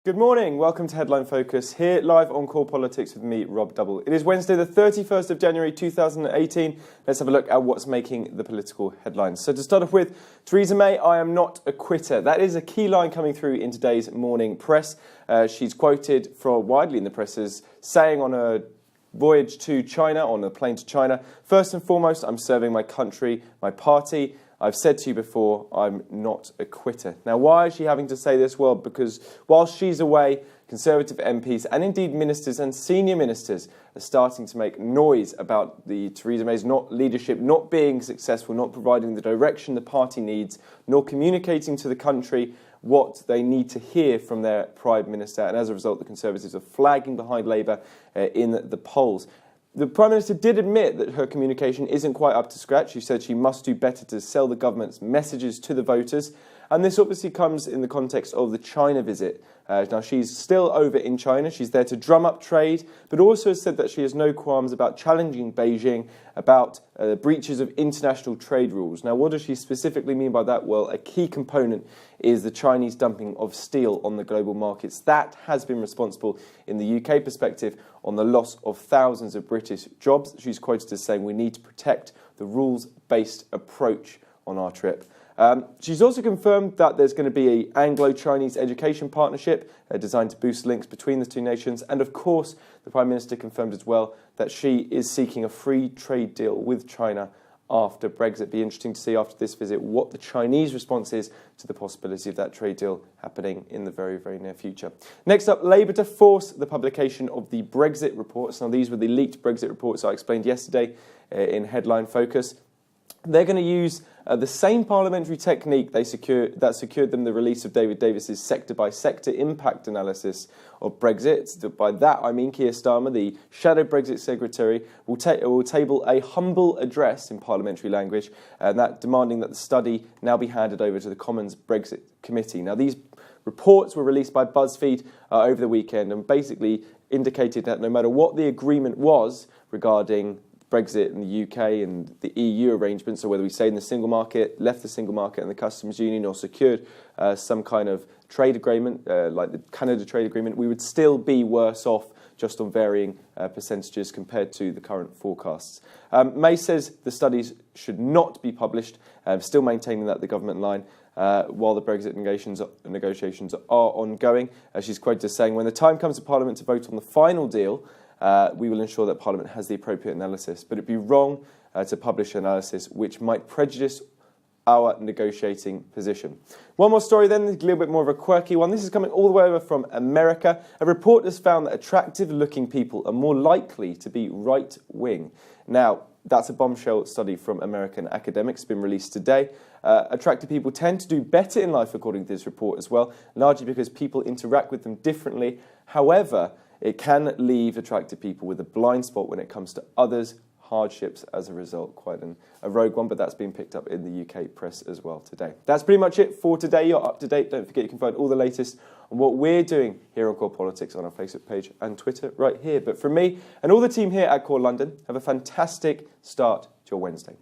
Good morning, welcome to Headline Focus, here live on Core Politics with me, Rob Double. It is Wednesday the 31st of January 2018. Let's have a look at what's making the political headlines. So to start off with, Theresa May, I am not a quitter. That is a key line coming through in today's morning press. She's quoted widely in the press as saying on a voyage to China, on a plane to China, first and foremost, I'm serving my country, my party. I've said to you before, I'm not a quitter. Now, why is she having to say this? Well, because while she's away, Conservative MPs and indeed ministers and senior ministers are starting to make noise about the Theresa May's leadership not being successful, not providing the direction the party needs, nor communicating to the country what they need to hear from their Prime Minister. And as a result, the Conservatives are flagging behind Labour in the polls. The Prime Minister did admit that her communication isn't quite up to scratch. She said she must do better to sell the government's messages to the voters. And this obviously comes in the context of the China visit. Now, she's still over in China. She's there to drum up trade, but also has said that she has no qualms about challenging Beijing about breaches of international trade rules. Now, what does she specifically mean by that? Well, a key component is the Chinese dumping of steel on the global markets. That has been responsible, in the UK perspective, on the loss of thousands of British jobs. She's quoted as saying we need to protect the rules-based approach on our trip. She's also confirmed that there's going to be an Anglo-Chinese education partnership designed to boost links between the two nations. And of course, the Prime Minister confirmed as well that she is seeking a free trade deal with China after Brexit. Be interesting to see after this visit what the Chinese response is to the possibility of that trade deal happening in the very, very near future. Next up, Labour to force the publication of the Brexit reports. Now, these were the leaked Brexit reports I explained yesterday in Headline Focus. They're going to use the same parliamentary technique that secured them the release of David Davis's sector-by-sector impact analysis of Brexit. By that, I mean Keir Starmer, the shadow Brexit secretary, will table a humble address in parliamentary language, and that demanding that the study now be handed over to the Commons Brexit Committee. Now, these reports were released by BuzzFeed over the weekend and basically indicated that no matter what the agreement was regarding Brexit in the UK and the EU arrangement, so whether we stayed in the single market, left the single market and the customs union, or secured some kind of trade agreement, like the Canada trade agreement, we would still be worse off just on varying percentages compared to the current forecasts. May says the studies should not be published, still maintaining that the government line, while the Brexit negotiations are ongoing. She's quoted as saying, when the time comes to Parliament to vote on the final deal, we will ensure that Parliament has the appropriate analysis. But it'd be wrong to publish analysis which might prejudice our negotiating position. One more story then, a little bit more of a quirky one. This is coming all the way over from America. A report has found that attractive-looking people are more likely to be right-wing. Now, that's a bombshell study from American academics, been released today. Attractive people tend to do better in life, according to this report as well, largely because people interact with them differently. However, it can leave attractive people with a blind spot when it comes to others' hardships as a result. Quite a rogue one, but that's been picked up in the UK press as well today. That's pretty much it for today. You're up to date. Don't forget you can find all the latest on what we're doing here on Core Politics on our Facebook page and Twitter right here. But from me and all the team here at Core London, have a fantastic start to your Wednesday.